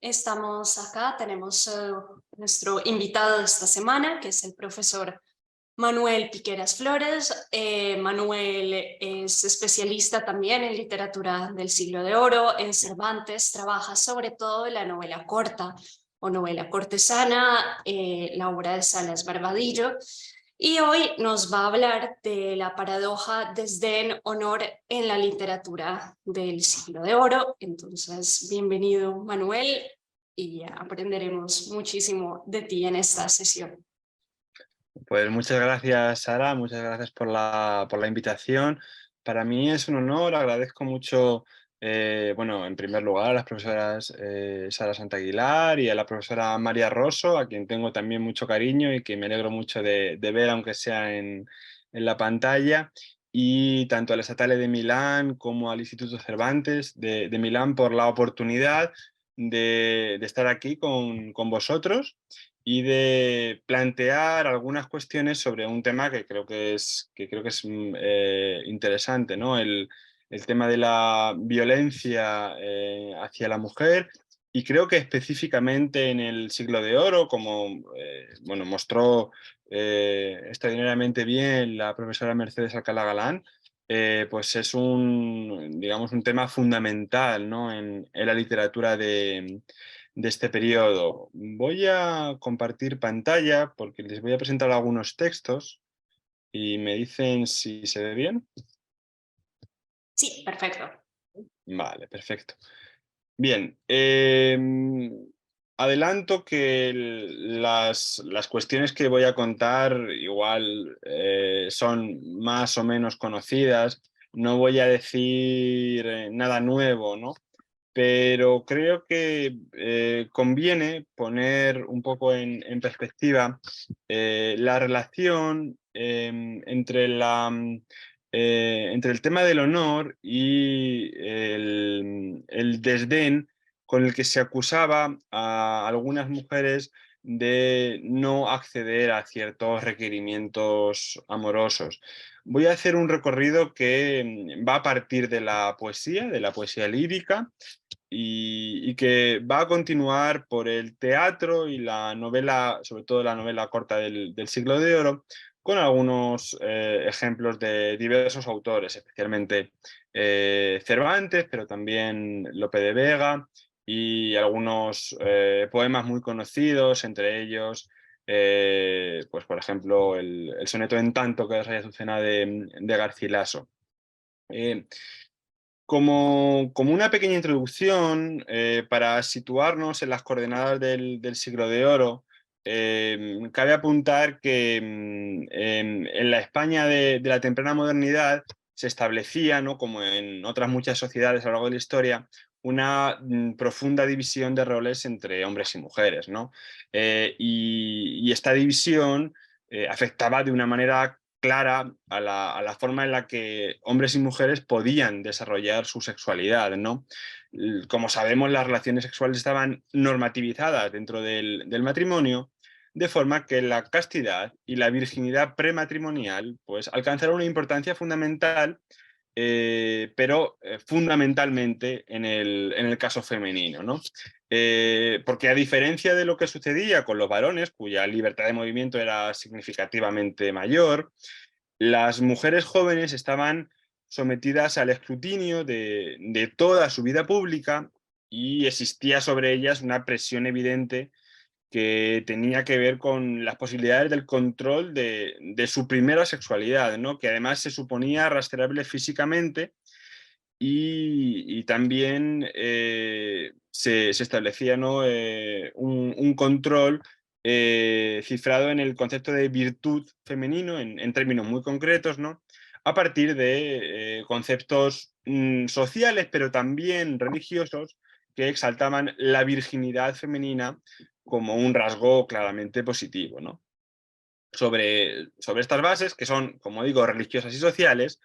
Estamos acá, tenemos nuestro invitado de esta semana, que es el profesor Manuel Piqueras Flores. Manuel es especialista también en literatura del Siglo de Oro, en Cervantes, trabaja sobre todo en la novela corta o novela cortesana, la obra de Salas Barbadillo, y hoy nos va a hablar de la paradoja desdén-honor en la literatura del Siglo de Oro. Entonces, bienvenido, Manuel, y aprenderemos muchísimo de ti en esta sesión. Pues muchas gracias, Sara, muchas gracias por la invitación. Para mí es un honor, agradezco mucho, bueno, en primer lugar a las profesoras Sara Santaguilar y a la profesora María Rosso, a quien tengo también mucho cariño y que me alegro mucho de ver, aunque sea en la pantalla, y tanto al Estatale de Milán como al Instituto Cervantes de Milán por la oportunidad de estar aquí con vosotros y de plantear algunas cuestiones sobre un tema que creo que es interesante, ¿no? El tema de la violencia hacia la mujer, y creo que específicamente en el Siglo de Oro, como bueno, mostró extraordinariamente bien la profesora Mercedes Alcalá Galán, pues es digamos, un tema fundamental, ¿no? en la literatura de este periodo. Voy a compartir pantalla porque les voy a presentar algunos textos y me dicen si se ve bien. Sí, perfecto. Vale, perfecto. Bien, adelanto que las cuestiones que voy a contar igual son más o menos conocidas. No voy a decir nada nuevo, ¿no? Pero creo que conviene poner un poco en perspectiva la relación entre el tema del honor y el desdén con el que se acusaba a algunas mujeres de no acceder a ciertos requerimientos amorosos. Voy a hacer un recorrido que va a partir de la poesía lírica, y que va a continuar por el teatro y la novela, sobre todo la novela corta del Siglo de Oro, con algunos ejemplos de diversos autores, especialmente Cervantes, pero también Lope de Vega y algunos poemas muy conocidos, entre ellos, pues por ejemplo, el soneto En tanto, que es Rey Azucena de Garcilaso. Eh, como una pequeña introducción, para situarnos en las coordenadas del Siglo de Oro, cabe apuntar que en la España de la temprana modernidad se establecía, ¿no?, como en otras muchas sociedades a lo largo de la historia, una profunda división de roles entre hombres y mujeres, ¿no? Y esta división afectaba de una manera clara a la forma en la que hombres y mujeres podían desarrollar su sexualidad, ¿no? Como sabemos, las relaciones sexuales estaban normativizadas dentro del matrimonio, de forma que la castidad y la virginidad prematrimonial pues, alcanzaron una importancia fundamental, pero fundamentalmente en el caso femenino, ¿no? Porque a diferencia de lo que sucedía con los varones, cuya libertad de movimiento era significativamente mayor, las mujeres jóvenes estaban sometidas al escrutinio de toda su vida pública, y existía sobre ellas una presión evidente que tenía que ver con las posibilidades del control de su primera sexualidad, ¿no? Que además se suponía rastreable físicamente, y también se establecía, ¿no?, un control cifrado en el concepto de virtud femenino en términos muy concretos, ¿no?, a partir de conceptos sociales, pero también religiosos, que exaltaban la virginidad femenina como un rasgo claramente positivo, ¿no? Sobre estas bases, que son, como digo, religiosas y sociales,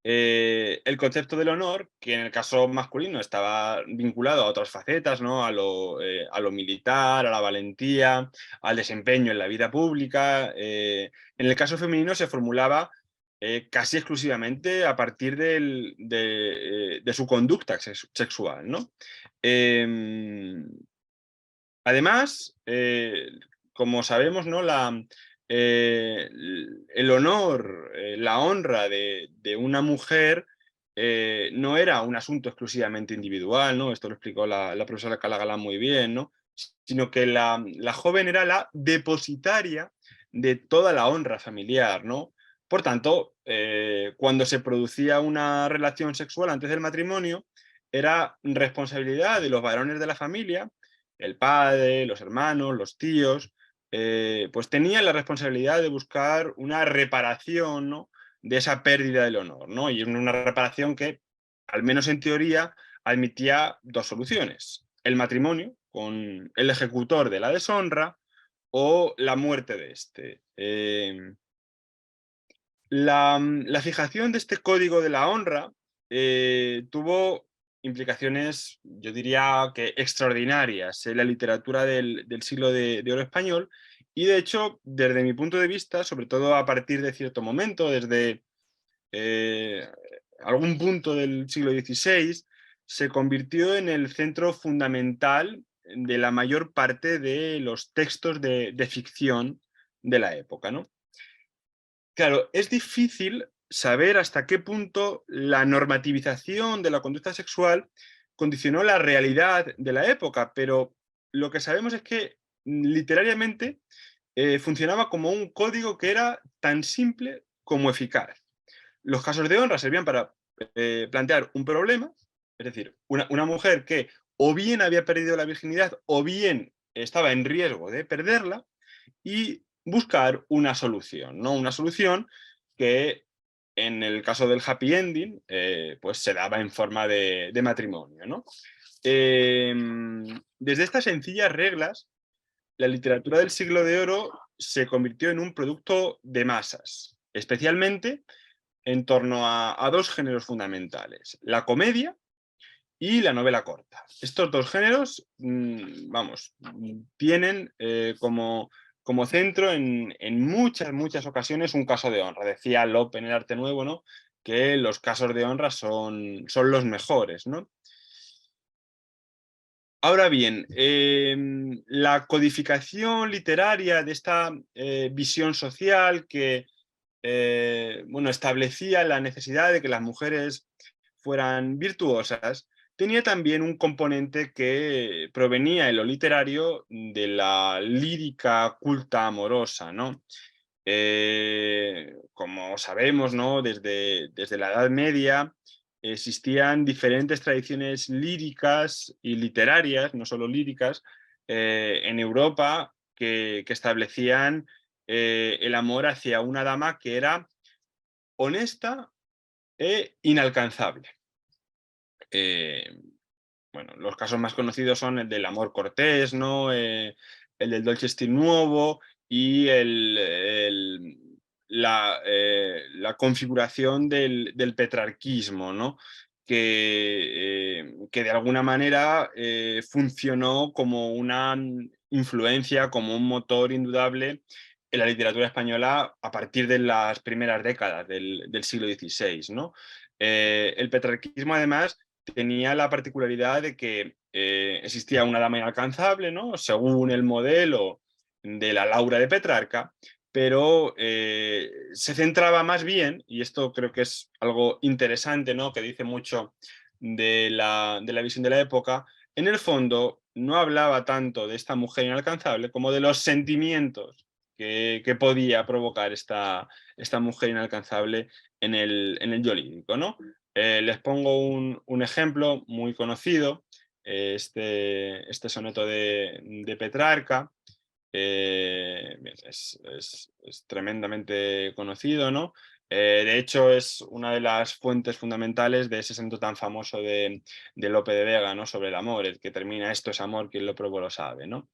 el concepto del honor, que en el caso masculino estaba vinculado a otras facetas, ¿no? A lo militar, a la valentía, al desempeño en la vida pública. En el caso femenino se formulaba casi exclusivamente a partir de su conducta sexual, ¿no? Además, como sabemos, ¿no? El honor, la honra de una mujer no era un asunto exclusivamente individual, ¿no? Esto lo explicó la profesora Calagalán muy bien, ¿no? Sino que la joven era la depositaria de toda la honra familiar, ¿no? Por tanto, cuando se producía una relación sexual antes del matrimonio, era responsabilidad de los varones de la familia, el padre, los hermanos, los tíos, pues tenían la responsabilidad de buscar una reparación, ¿no? De esa pérdida del honor, ¿no? Y una reparación que, al menos en teoría, admitía dos soluciones: el matrimonio con el ejecutor de la deshonra o la muerte de este. La fijación de este código de la honra tuvo implicaciones, yo diría que extraordinarias en la literatura del siglo de oro español, y de hecho, desde mi punto de vista, sobre todo a partir de cierto momento, desde eh, algún punto del siglo XVI, se convirtió en el centro fundamental de la mayor parte de los textos de ficción de la época, ¿no? Claro, es difícil saber hasta qué punto la normativización de la conducta sexual condicionó la realidad de la época, pero lo que sabemos es que literariamente funcionaba como un código que era tan simple como eficaz. Los casos de honra servían para plantear un problema, es decir, una mujer que o bien había perdido la virginidad o bien estaba en riesgo de perderla, y buscar una solución, ¿no? Una solución que en el caso del happy ending, pues se daba en forma de matrimonio, ¿no? Desde estas sencillas reglas, la literatura del siglo de oro se convirtió en un producto de masas, especialmente en torno a dos géneros fundamentales: la comedia y la novela corta. Estos dos géneros, vamos, tienen como centro en muchas ocasiones un caso de honra. Decía Lope en El arte nuevo, ¿no? Que los casos de honra son los mejores, ¿no? Ahora bien, la codificación literaria de esta visión social que bueno, establecía la necesidad de que las mujeres fueran virtuosas, tenía también un componente que provenía en lo literario de la lírica culta amorosa, ¿no? Como sabemos, ¿no? Desde la Edad Media existían diferentes tradiciones líricas y literarias, no solo líricas, en Europa que establecían el amor hacia una dama que era honesta e inalcanzable. Eh, bueno, los casos más conocidos son el del amor cortés, ¿no? El del dolce stil nuovo y la configuración del petrarquismo, ¿no? Que de alguna manera funcionó como una influencia, como un motor indudable en la literatura española a partir de las primeras décadas del siglo XVI, ¿no? El petrarquismo, además, tenía la particularidad de que existía una dama inalcanzable, ¿no? Según el modelo de la Laura de Petrarca, pero se centraba más bien, y esto creo que es algo interesante, ¿no? Que dice mucho de la visión de la época. En el fondo no hablaba tanto de esta mujer inalcanzable como de los sentimientos que podía provocar esta mujer inalcanzable en el yo lírico, ¿no? Les pongo un ejemplo muy conocido, este soneto de Petrarca. Es tremendamente conocido, ¿no? De hecho, es una de las fuentes fundamentales de ese soneto tan famoso de Lope de Vega, ¿no? Sobre el amor, el que termina: esto es amor, quien lo probó lo sabe, ¿no?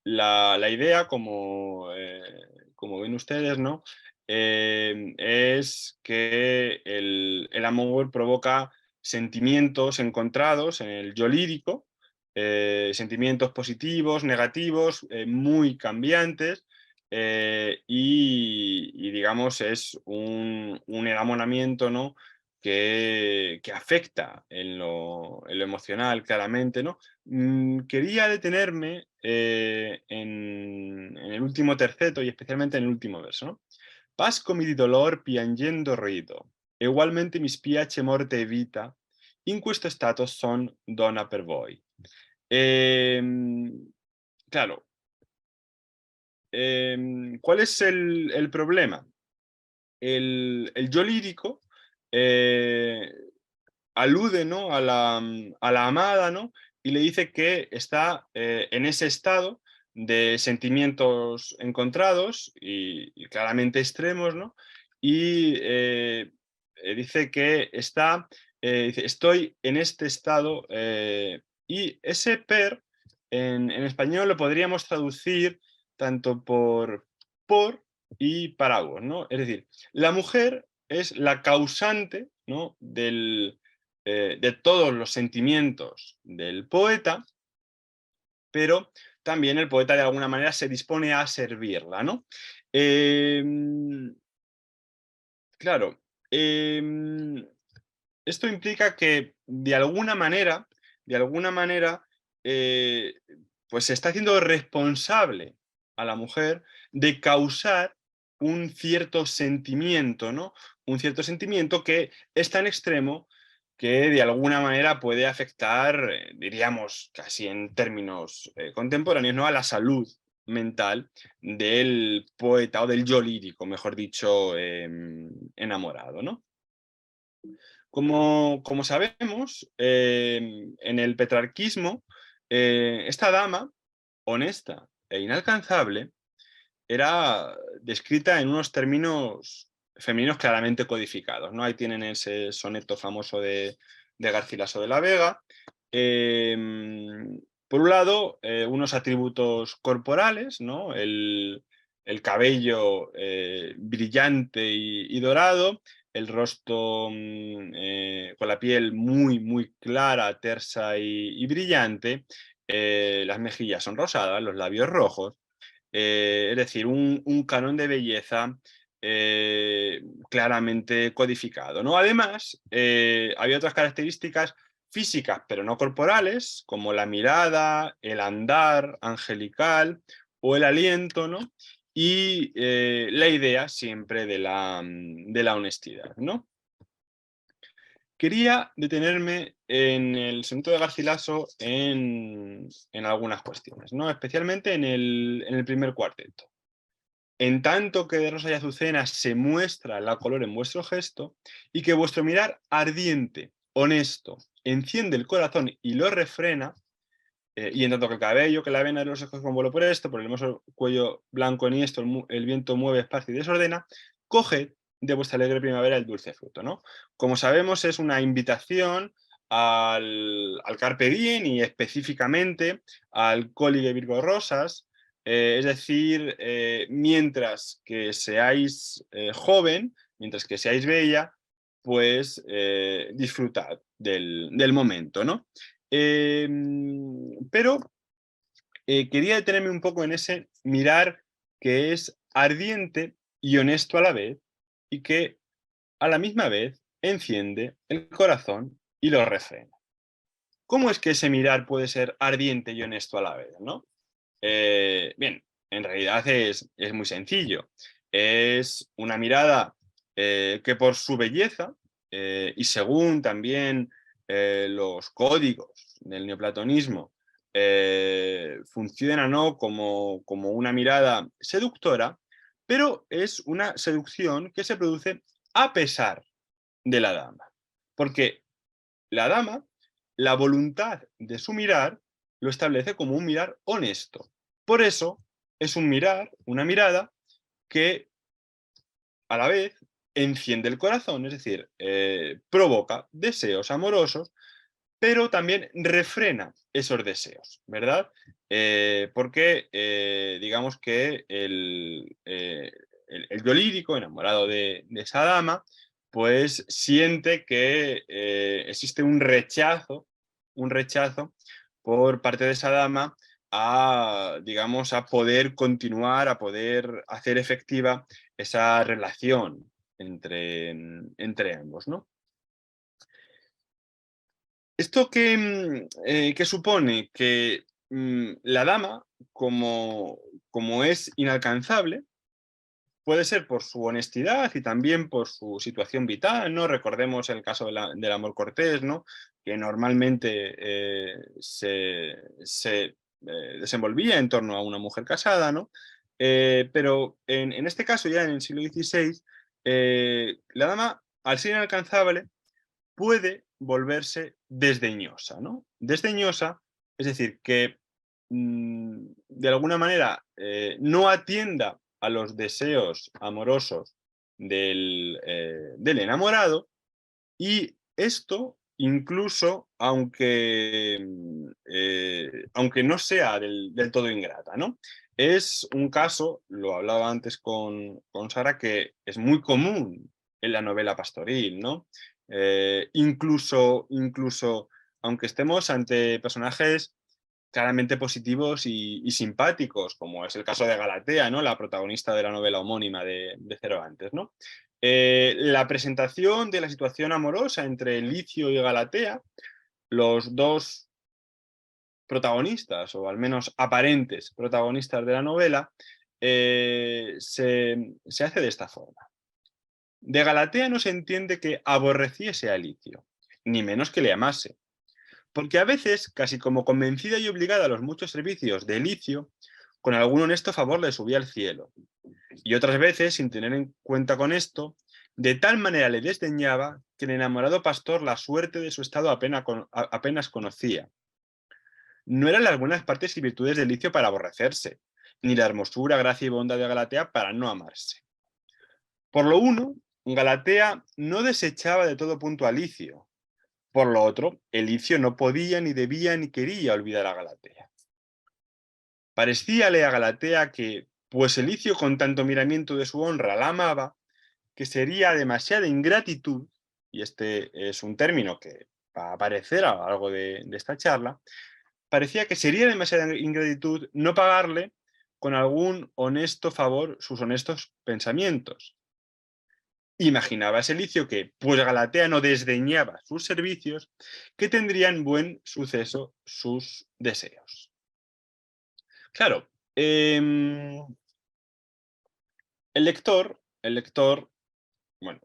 La idea, como ven ustedes, ¿no? Es que el amor provoca sentimientos encontrados en el yo lírico, sentimientos positivos, negativos, muy cambiantes, y digamos es un enamoramiento, ¿no? que afecta en lo emocional, claramente, ¿no? Quería detenerme en el último terceto y especialmente en el último verso, ¿no? Pascomi di dolor piangendo rido, egualmente mi spiace morte e vita, in questo stato son donna per voi. Claro, ¿cuál es el problema? El yo lírico eh, alude, ¿no? a la amada, ¿no? Y le dice que está en ese estado de sentimientos encontrados y claramente extremos, ¿no? Y dice que dice, estoy en este estado, y ese per en español lo podríamos traducir tanto por y paraguas, ¿no? Es decir, la mujer es la causante, ¿no? De todos los sentimientos del poeta, pero también el poeta de alguna manera se dispone a servirla, ¿no? Em, claro, esto implica que de alguna manera, eh, pues se está haciendo responsable a la mujer de causar un cierto sentimiento, ¿no? Un cierto sentimiento que es tan extremo que de alguna manera puede afectar, diríamos casi en términos contemporáneos, ¿no? A la salud mental del poeta o del yo lírico, mejor dicho, enamorado, ¿no? Como sabemos, en el petrarquismo, esta dama, honesta e inalcanzable, era descrita en unos términos femeninos claramente codificados, ¿no? Ahí tienen ese soneto famoso de Garcilaso de la Vega. Por un lado, unos atributos corporales, ¿no? El cabello brillante y dorado, el rostro con la piel muy, muy clara, tersa y brillante, las mejillas son rosadas, los labios rojos, es decir, un canon de belleza claramente codificado, ¿no? Además, había otras características físicas, pero no corporales, como la mirada, el andar angelical o el aliento, ¿no? Y la idea siempre de la honestidad, ¿no? Quería detenerme en el soneto de Garcilaso en algunas cuestiones, ¿no? Especialmente en el primer cuarteto. En tanto que de rosa y azucena se muestra la color en vuestro gesto, y que vuestro mirar ardiente, honesto, enciende el corazón y lo refrena, y en tanto que el cabello, que la vena de los ojos con vuelo por esto, por el hermoso cuello blanco enhiesto, el viento mueve, esparce y desordena, coged de vuestra alegre primavera el dulce fruto, ¿no? Como sabemos, es una invitación al Carpe Diem y específicamente al Colige Virgo Rosas, es decir, mientras que seáis joven, mientras que seáis bella, pues disfrutad del momento, ¿no? Pero quería detenerme un poco en ese mirar que es ardiente y honesto a la vez, y que a la misma vez enciende el corazón y lo refrena. ¿Cómo es que ese mirar puede ser ardiente y honesto a la vez, no? Bien, en realidad es muy sencillo. Es una mirada que por su belleza, y según también los códigos del neoplatonismo, funciona, ¿no? como una mirada seductora, pero es una seducción que se produce a pesar de la dama. Porque la dama, la voluntad de su mirar, lo establece como un mirar honesto. Por eso es un mirar, una mirada que a la vez enciende el corazón, es decir, provoca deseos amorosos, pero también refrena esos deseos, ¿verdad? Porque digamos que el yo lírico, enamorado de esa dama, pues siente que existe un rechazo por parte de esa dama a, digamos, a poder continuar, a poder hacer efectiva esa relación entre ambos, ¿no? ¿Esto qué supone? Que la dama, como es inalcanzable, puede ser por su honestidad y también por su situación vital, ¿no? Recordemos el caso del amor cortés, ¿no? Que normalmente se desenvolvía en torno a una mujer casada, ¿no? Pero en este caso, ya en el siglo XVI, la dama, al ser inalcanzable, puede volverse desdeñosa, ¿no? Desdeñosa, es decir, que de alguna manera no atienda a los deseos amorosos del enamorado, y esto incluso aunque no sea del todo ingrata, ¿no? Es un caso, lo hablaba antes con Sara, que es muy común en la novela pastoril, ¿no? Incluso aunque estemos ante personajes claramente positivos y simpáticos, como es el caso de Galatea, ¿no? La protagonista de la novela homónima de Cervantes, ¿no? La presentación de la situación amorosa entre Licio y Galatea, los dos protagonistas, o al menos aparentes protagonistas de la novela, se hace de esta forma. De Galatea no se entiende que aborreciese a Licio, ni menos que le amase, porque a veces, casi como convencida y obligada a los muchos servicios de Licio, con algún honesto favor le subía al cielo, y otras veces, sin tener en cuenta con esto, de tal manera le desdeñaba que el enamorado pastor la suerte de su estado apenas conocía. No eran las buenas partes y virtudes de Licio para aborrecerse, ni la hermosura, gracia y bondad de Galatea para no amarse. Por lo uno, Galatea no desechaba de todo punto a Licio. Por lo otro, el Licio no podía, ni debía, ni quería olvidar a Galatea. Parecíale a Galatea que, pues el Licio con tanto miramiento de su honra la amaba, que sería demasiada ingratitud, y este es un término que va a aparecer a lo largo de esta charla, parecía que sería demasiada ingratitud no pagarle con algún honesto favor sus honestos pensamientos. Imaginaba ese Licio que, pues Galatea no desdeñaba sus servicios, que tendrían buen suceso sus deseos. Claro, el lector, bueno,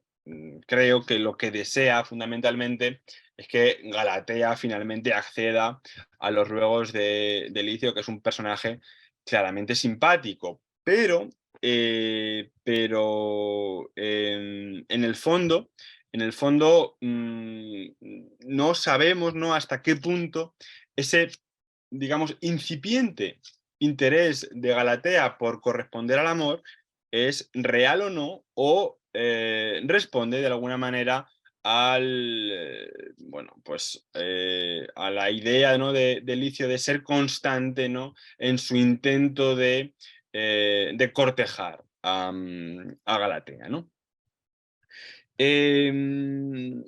creo que lo que desea fundamentalmente es que Galatea finalmente acceda a los ruegos de Licio, que es un personaje claramente simpático, pero en el fondo no sabemos, ¿no?, hasta qué punto ese, digamos, incipiente interés de Galatea por corresponder al amor es real o no, o responde de alguna manera a la idea, ¿no?, de Licio de ser constante, ¿no?, en su intento de cortejar a Galatea, ¿no?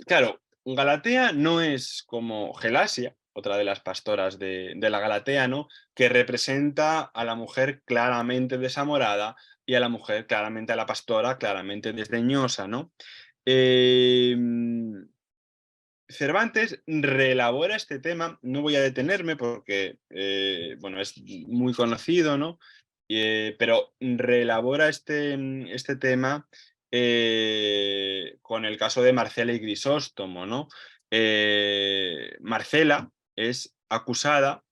Claro, Galatea no es como Gelasia, otra de las pastoras de la Galatea, ¿no?, que representa a la mujer claramente desamorada y a la mujer claramente, a la pastora, claramente desdeñosa, ¿no? Em, Cervantes reelabora este tema, no voy a detenerme porque, bueno, es muy conocido, ¿no? Pero reelabora este tema con el caso de Marcela y Grisóstomo, ¿no? Marcela es acusada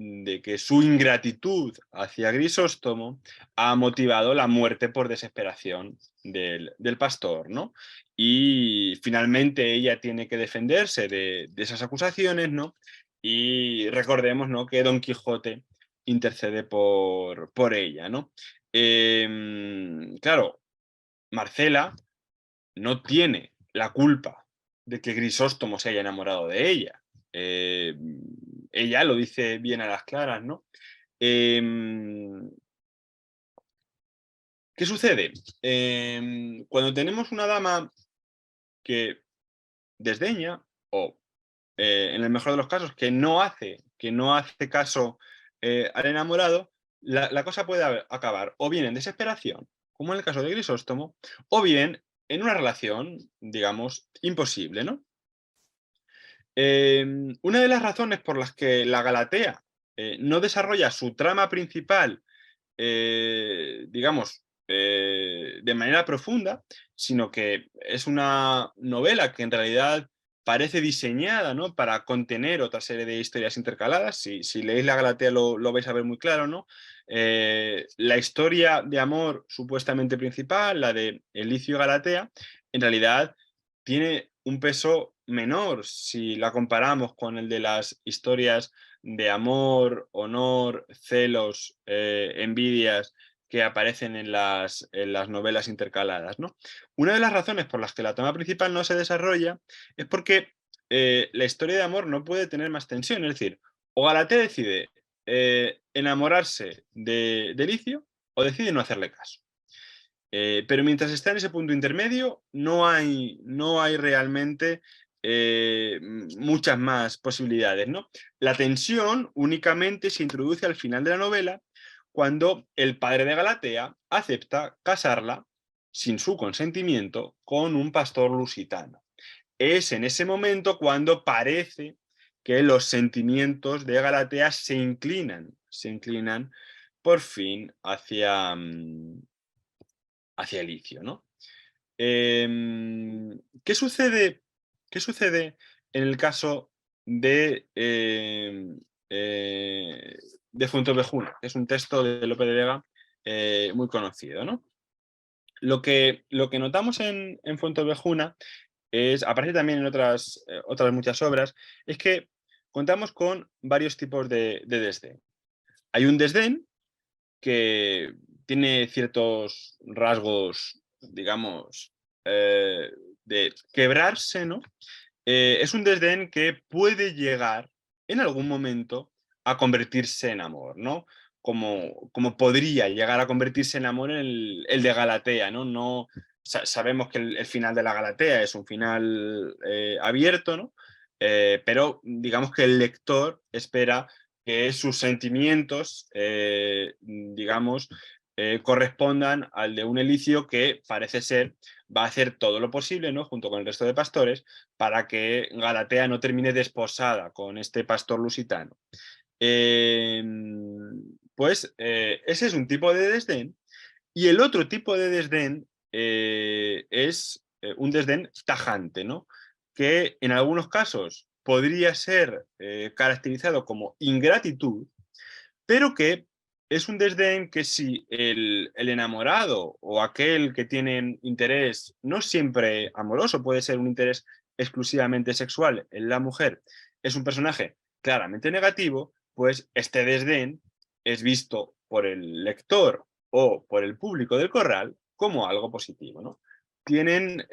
de que su ingratitud hacia Grisóstomo ha motivado la muerte por desesperación del pastor, ¿no? Y finalmente ella tiene que defenderse de esas acusaciones, ¿no? Y recordemos, ¿no?, que Don Quijote intercede por ella, ¿no? Claro, Marcela no tiene la culpa de que Grisóstomo se haya enamorado de ella. Eh, Ella lo dice bien a las claras, ¿no? Em, ¿Qué sucede? Cuando tenemos una dama que desdeña, o en el mejor de los casos, que no hace caso al enamorado, la cosa puede acabar o bien en desesperación, como en el caso de Grisóstomo, o bien en una relación, digamos, imposible, ¿no? Una de las razones por las que la Galatea no desarrolla su trama principal, digamos, de manera profunda, sino que es una novela que en realidad parece diseñada, ¿no?, para contener otra serie de historias intercaladas. Si leéis la Galatea lo vais a ver muy claro, ¿no? La historia de amor supuestamente principal, la de Elicio y Galatea, en realidad tiene un peso menor si la comparamos con el de las historias de amor, honor, celos, envidias que aparecen en las novelas intercaladas, ¿no? Una de las razones por las que la trama principal no se desarrolla es porque la historia de amor no puede tener más tensión. Es decir, o Galatea decide enamorarse de Licio o decide no hacerle caso. Pero mientras está en ese punto intermedio, no hay realmente muchas más posibilidades, ¿no? La tensión únicamente se introduce al final de la novela cuando el padre de Galatea acepta casarla sin su consentimiento con un pastor lusitano. Es en ese momento cuando parece que los sentimientos de Galatea se inclinan por fin hacia Licio, ¿no? ¿Qué sucede, qué sucede en el caso de Fuenteovejuna? Que es un texto de Lope de Vega muy conocido, ¿no? Lo que notamos en Fuenteovejuna aparece también en otras muchas obras, es que contamos con varios tipos de desdén. Hay un desdén que tiene ciertos rasgos, digamos, de quebrarse, ¿no? Es un desdén que puede llegar en algún momento a convertirse en amor, ¿no? Como podría llegar a convertirse en amor el de Galatea, ¿no? Sabemos que el final de la Galatea es un final abierto, ¿no? Pero digamos que el lector espera que sus sentimientos, digamos, correspondan al de un Elicio que parece ser va a hacer todo lo posible, ¿no?, junto con el resto de pastores, para que Galatea no termine desposada con este pastor lusitano. Ese es un tipo de desdén, y el otro tipo de desdén es un desdén tajante, ¿no?, que en algunos casos podría ser caracterizado como ingratitud, pero que es un desdén que si el enamorado o aquel que tiene interés, no siempre amoroso, puede ser un interés exclusivamente sexual en la mujer, es un personaje claramente negativo, pues este desdén es visto por el lector o por el público del corral como algo positivo, ¿no? Tienen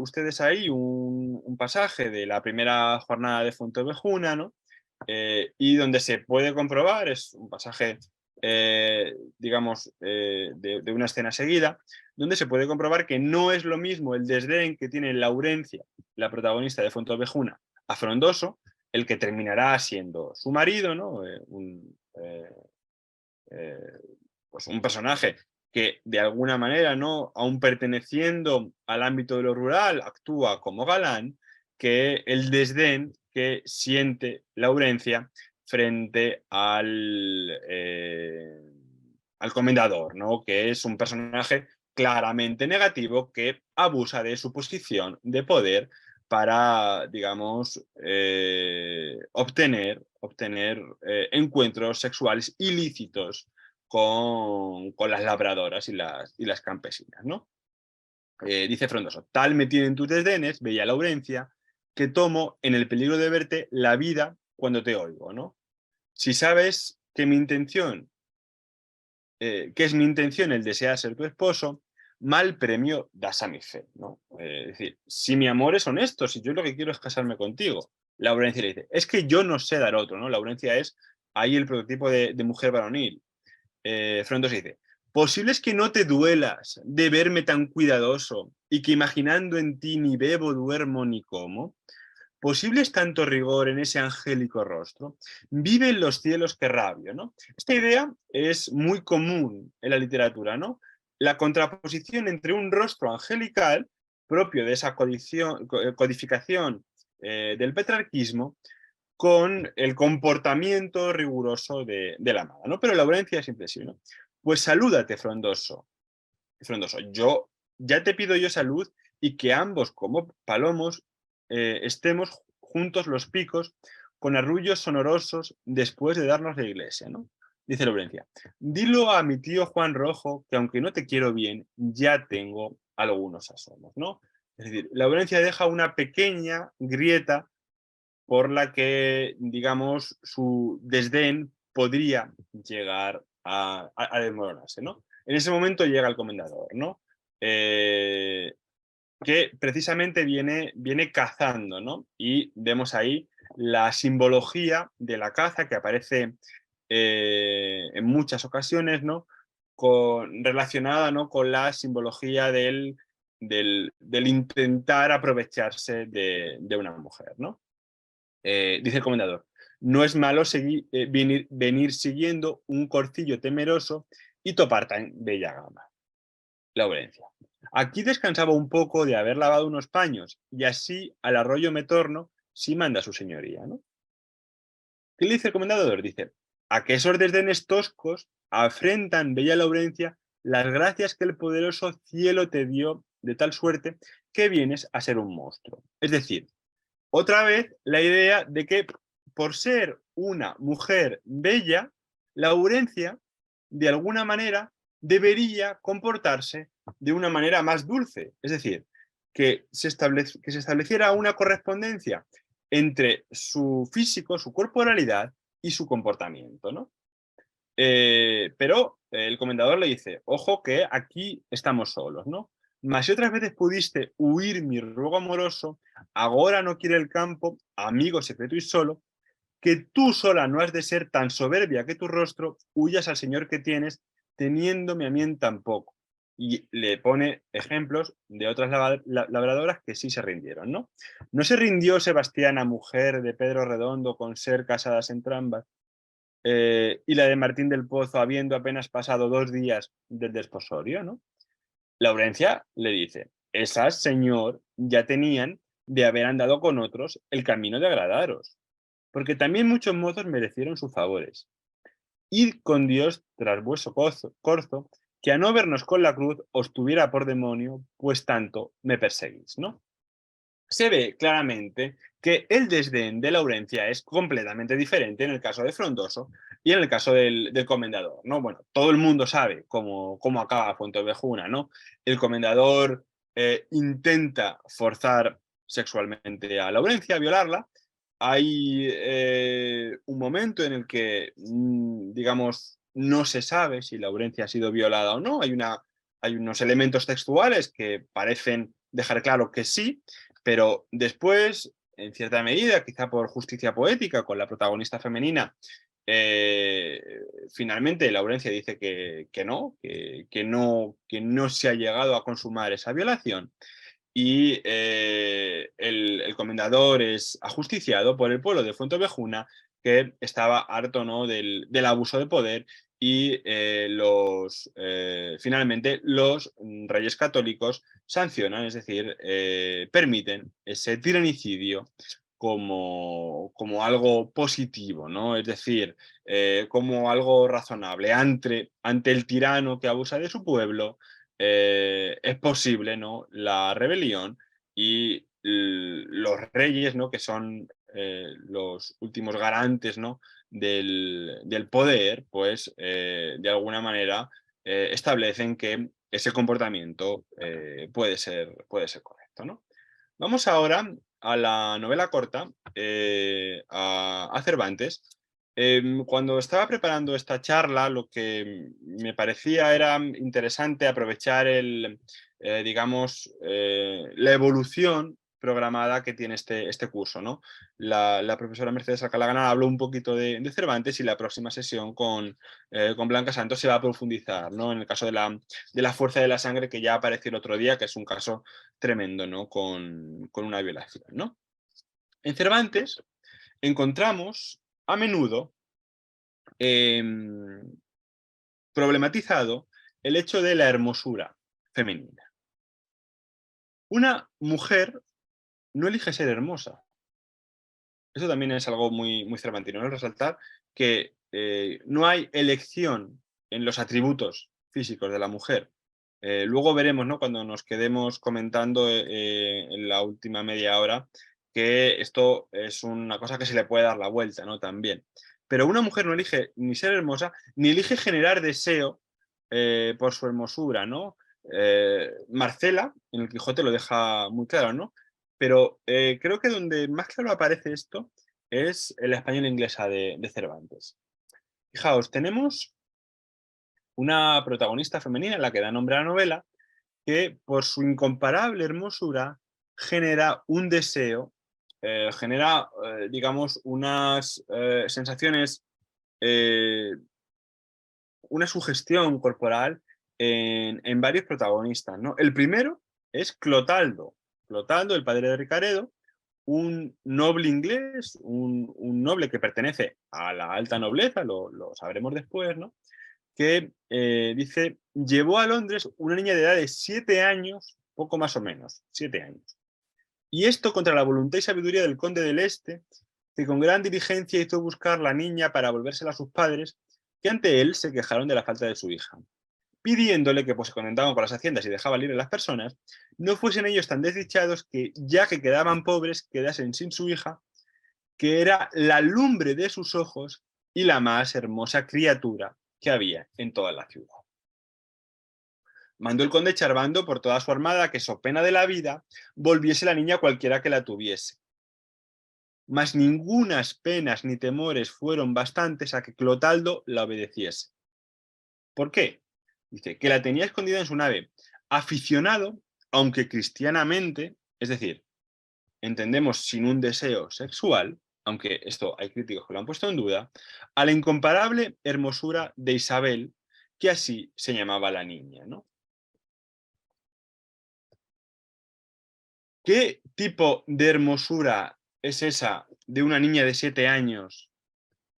ustedes ahí un pasaje de la primera jornada de Fuenteovejuna, ¿no? Y donde se puede comprobar, es un pasaje, digamos, de una escena seguida, donde se puede comprobar que no es lo mismo el desdén que tiene Laurencia, la protagonista de Fuenteovejuna, a Frondoso, el que terminará siendo su marido, ¿no? Eh, pues un personaje que de alguna manera, ¿no?, aún perteneciendo al ámbito de lo rural, actúa como galán, que el desdén que siente Laurencia frente al comendador, ¿no?, que es un personaje claramente negativo que abusa de su posición de poder para, digamos, obtener encuentros sexuales ilícitos con las labradoras y las campesinas, ¿no? Dice Frondoso: tal me tienen tus desdenes, bella Laurencia, que tomo en el peligro de verte la vida cuando te oigo, ¿no? Si sabes que que es mi intención el desear ser tu esposo, mal premio das a mi fe, ¿no? Es decir, si mi amor es honesto, si yo lo que quiero es casarme contigo, Laurencia le dice, es que yo no sé dar otro, ¿no? Laurencia es ahí el prototipo de mujer varonil. Frondoso dice, posible es que no te duelas de verme tan cuidadoso y que imaginando en ti ni bebo, duermo ni como. ¿Posible es tanto rigor en ese angélico rostro? Vive en los cielos que rabio, ¿no? Esta idea es muy común en la literatura, ¿no? La contraposición entre un rostro angelical, propio de esa codificación del petrarquismo con el comportamiento riguroso de la amada, ¿no? Pero Laurencia siempre sí, ¿no? Pues salúdate, frondoso. Frondoso, ya te pido yo salud y que ambos, como palomos, estemos juntos los picos con arrullos sonorosos después de darnos la iglesia, ¿no? Dice Laurencia, dilo a mi tío Juan Rojo que aunque no te quiero bien, ya tengo algunos asomos, ¿no? Es decir, Laurencia deja una pequeña grieta por la que, digamos, su desdén podría llegar a desmoronarse, ¿no? En ese momento llega el comendador, ¿no? Que precisamente viene cazando, ¿no? Y vemos ahí la simbología de la caza que aparece en muchas ocasiones, ¿no? Relacionada, ¿no? Con la simbología del intentar aprovecharse de una mujer, ¿no? Dice el comendador, no es malo venir siguiendo un corcillo temeroso y topar tan bella gama. Laurencia. Aquí descansaba un poco de haber lavado unos paños y así al arroyo me torno si manda su señoría, ¿no? ¿Qué le dice el comendador? Dice, a que esos desdenes toscos afrentan, bella Laurencia, las gracias que el poderoso cielo te dio de tal suerte que vienes a ser un monstruo. Es decir, otra vez la idea de que por ser una mujer bella, Laurencia, de alguna manera, debería comportarse de una manera más dulce. Es decir, que se estableciera una correspondencia entre su físico, su corporalidad y su comportamiento, ¿no? Pero el comendador le dice, ojo que aquí estamos solos, ¿no? Mas si otras veces pudiste huir mi ruego amoroso, ahora no quiere el campo, amigo secreto y solo, que tú sola no has de ser tan soberbia que tu rostro huyas al señor que tienes, teniéndome a mí en tan poco. Y le pone ejemplos de otras labradoras que sí se rindieron, ¿no? No se rindió Sebastiana, mujer de Pedro Redondo, con ser casadas entrambas, y la de Martín del Pozo, habiendo apenas pasado 2 días del desposorio, ¿no? Laurencia le dice, esas, señor, ya tenían de haber andado con otros el camino de agradaros, porque también muchos mozos merecieron sus favores. Id con Dios tras vuestro corzo, que a no vernos con la cruz os tuviera por demonio, pues tanto me perseguís, ¿no? Se ve claramente que el desdén de Laurencia es completamente diferente en el caso de Frondoso y en el caso del comendador, ¿no? Bueno, todo el mundo sabe cómo acaba Fuenteovejuna, ¿no? El comendador intenta forzar sexualmente a Laurencia, a violarla. Hay un momento en el que, digamos, no se sabe si Laurencia ha sido violada o no. Hay unos elementos textuales que parecen dejar claro que sí, pero después, en cierta medida, quizá por justicia poética, con la protagonista femenina, finalmente Laurencia dice que no se ha llegado a consumar esa violación y el comendador es ajusticiado por el pueblo de Fuenteovejuna, que estaba harto, ¿no? del abuso de poder y finalmente los reyes católicos sancionan, es decir, permiten ese tiranicidio como algo positivo, ¿no? Es decir, como algo razonable ante el tirano que abusa de su pueblo. Es posible, ¿no? La rebelión y los reyes, ¿no? Que son los últimos garantes, ¿no? del poder, pues de alguna manera establecen que ese comportamiento puede ser correcto, ¿no? Vamos ahora a la novela corta, a Cervantes. Cuando estaba preparando esta charla, lo que me parecía era interesante aprovechar digamos, la evolución programada que tiene este curso, ¿no? La profesora Mercedes Alcalá habló un poquito de Cervantes y la próxima sesión con Blanca Santos se va a profundizar, ¿no? En el caso de la fuerza de la sangre que ya apareció el otro día, que es un caso tremendo, ¿no? Con una violación, ¿no? En Cervantes encontramos a menudo problematizado el hecho de la hermosura femenina. Una mujer no elige ser hermosa, Eso también es algo muy, muy cervantino, ¿no? Resaltar que no hay elección en los atributos físicos de la mujer. Luego veremos, ¿no? Cuando nos quedemos comentando en la última media hora, que esto es una cosa que se le puede dar la vuelta, ¿no? También. Pero una mujer no elige ni ser hermosa, ni elige generar deseo por su hermosura, ¿no? Marcela, en el Quijote lo deja muy claro, ¿no? Pero creo que donde más claro aparece esto es en la española inglesa de Cervantes. Fijaos, tenemos una protagonista femenina, la que da nombre a la novela, que por su incomparable hermosura genera un deseo, genera, digamos, unas sensaciones, eh, una sugestión corporal en varios protagonistas, ¿no? El primero es Clotaldo. Clotaldo, el padre de Ricaredo, un noble inglés, un noble que pertenece a la alta nobleza, lo sabremos después, ¿no? Que dice, llevó a Londres una niña de edad de 7 años, poco más o menos, 7 años. Y esto contra la voluntad y sabiduría del conde del Este, que con gran diligencia hizo buscar la niña para volvérsela a sus padres, que ante él se quejaron de la falta de su hija, pidiéndole que, pues se contentaban con las haciendas y dejaban libre a las personas, no fuesen ellos tan desdichados que, ya que quedaban pobres, quedasen sin su hija, que era la lumbre de sus ojos y la más hermosa criatura que había en toda la ciudad. Mandó el conde Charbando por toda su armada que, so pena de la vida, volviese la niña cualquiera que la tuviese. Mas ningunas penas ni temores fueron bastantes a que Clotaldo la obedeciese. ¿Por qué? Dice que la tenía escondida en su nave, aficionado, aunque cristianamente, es decir, entendemos sin un deseo sexual, aunque esto hay críticos que lo han puesto en duda, a la incomparable hermosura de Isabel, que así se llamaba la niña, ¿no? ¿Qué tipo de hermosura es esa de una niña de 7 años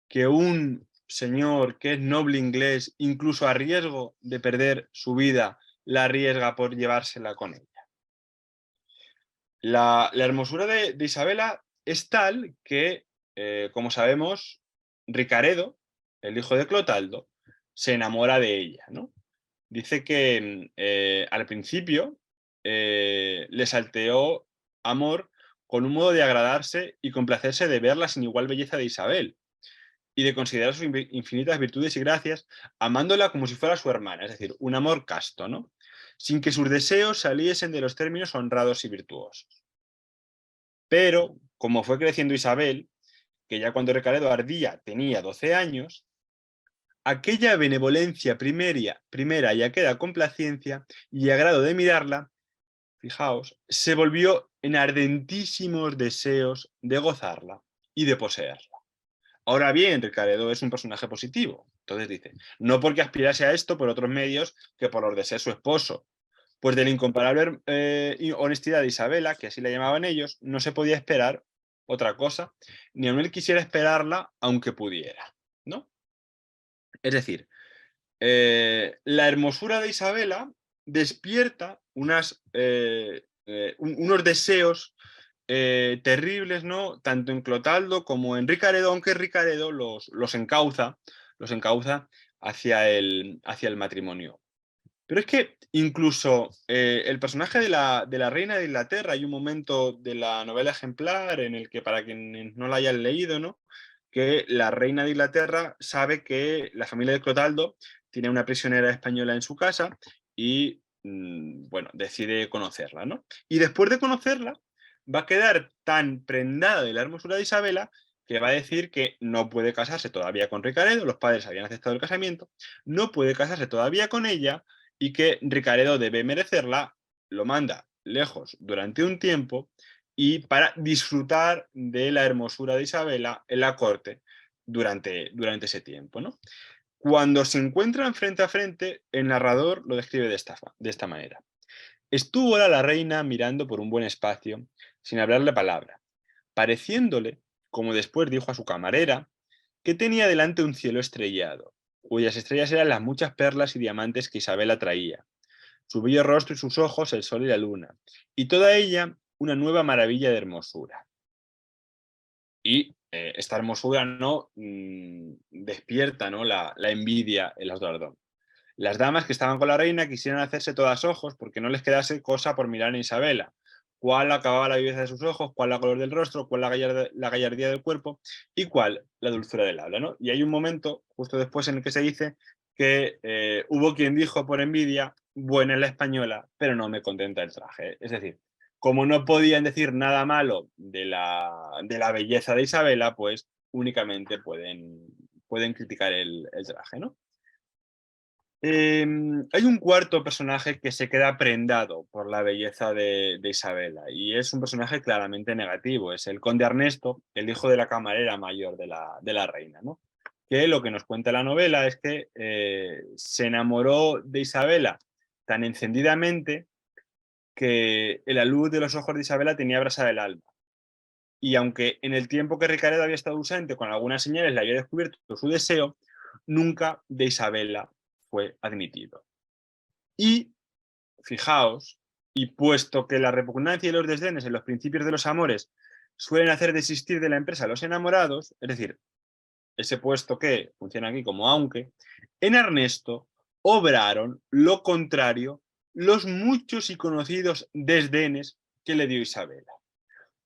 que un señor que es noble inglés, incluso a riesgo de perder su vida, la arriesga por llevársela con ella? La hermosura de Isabela es tal que, como sabemos, Ricaredo, el hijo de Clotaldo, se enamora de ella, ¿no? Dice que al principio le salteó amor con un modo de agradarse y complacerse de ver la sin igual belleza de Isabel y de considerar sus infinitas virtudes y gracias, amándola como si fuera su hermana, es decir, un amor casto, ¿no? Sin que sus deseos saliesen de los términos honrados y virtuosos. Pero, como fue creciendo Isabel, que ya cuando Ricaredo ardía tenía 12 años, aquella benevolencia primera y aquella complacencia y agrado de mirarla, fijaos, se volvió en ardentísimos deseos de gozarla y de poseerla. Ahora bien, Ricaredo es un personaje positivo. Entonces dice, no porque aspirase a esto por otros medios que por los de ser su esposo. Pues de la incomparable honestidad de Isabela, que así la llamaban ellos, no se podía esperar otra cosa, ni aun él quisiera esperarla, aunque pudiera, ¿no? Es decir, la hermosura de Isabela despierta unos deseos terribles, ¿no? Tanto en Clotaldo como en Ricaredo, aunque Ricaredo los encauza hacia el matrimonio. Pero es que incluso el personaje de la reina de Inglaterra, hay un momento de la novela ejemplar en el que, para quienes no la hayan leído, ¿no? Que la reina de Inglaterra sabe que la familia de Clotaldo tiene una prisionera española en su casa y, bueno, decide conocerla, ¿no? Y después de conocerla, va a quedar tan prendada de la hermosura de Isabela que va a decir que no puede casarse todavía con Ricaredo, los padres habían aceptado el casamiento, no puede casarse todavía con ella y que Ricaredo debe merecerla, lo manda lejos durante un tiempo y para disfrutar de la hermosura de Isabela en la corte durante ese tiempo, ¿no? Cuando se encuentran frente a frente, el narrador lo describe de esta manera. Estuvo ahora la reina mirando por un buen espacio, sin hablarle palabra, pareciéndole, como después dijo a su camarera, que tenía delante un cielo estrellado, cuyas estrellas eran las muchas perlas y diamantes que Isabela traía, su bello rostro y sus ojos el sol y la luna, y toda ella una nueva maravilla de hermosura. y esta hermosura, ¿no? Despierta, ¿no? la envidia en las dos. Las damas que estaban con la reina quisieron hacerse todas ojos porque no les quedase cosa por mirar a Isabela. Cuál acababa la viveza de sus ojos, cuál la color del rostro, cuál la gallardía del cuerpo y cuál la dulzura del habla, ¿no? Y hay un momento, justo después, en el que se dice que hubo quien dijo por envidia, buena es la española, pero no me contenta el traje. Es decir, como no podían decir nada malo de la belleza de Isabela, pues únicamente pueden criticar el traje, ¿no? Hay un cuarto personaje que se queda prendado por la belleza de Isabela y es un personaje claramente negativo, es el conde Ernesto, el hijo de la camarera mayor de la reina, ¿no? Que lo que nos cuenta la novela es que se enamoró de Isabela tan encendidamente que la luz de los ojos de Isabela tenía brasa del alma. Y aunque en el tiempo que Ricaredo había estado ausente, con algunas señales le había descubierto su deseo, nunca de Isabela fue admitido. Y fijaos, y puesto que la repugnancia y los desdenes en los principios de los amores suelen hacer desistir de la empresa a los enamorados, es decir, ese puesto que funciona aquí como aunque, en Ernesto obraron lo contrario los muchos y conocidos desdenes que le dio Isabela.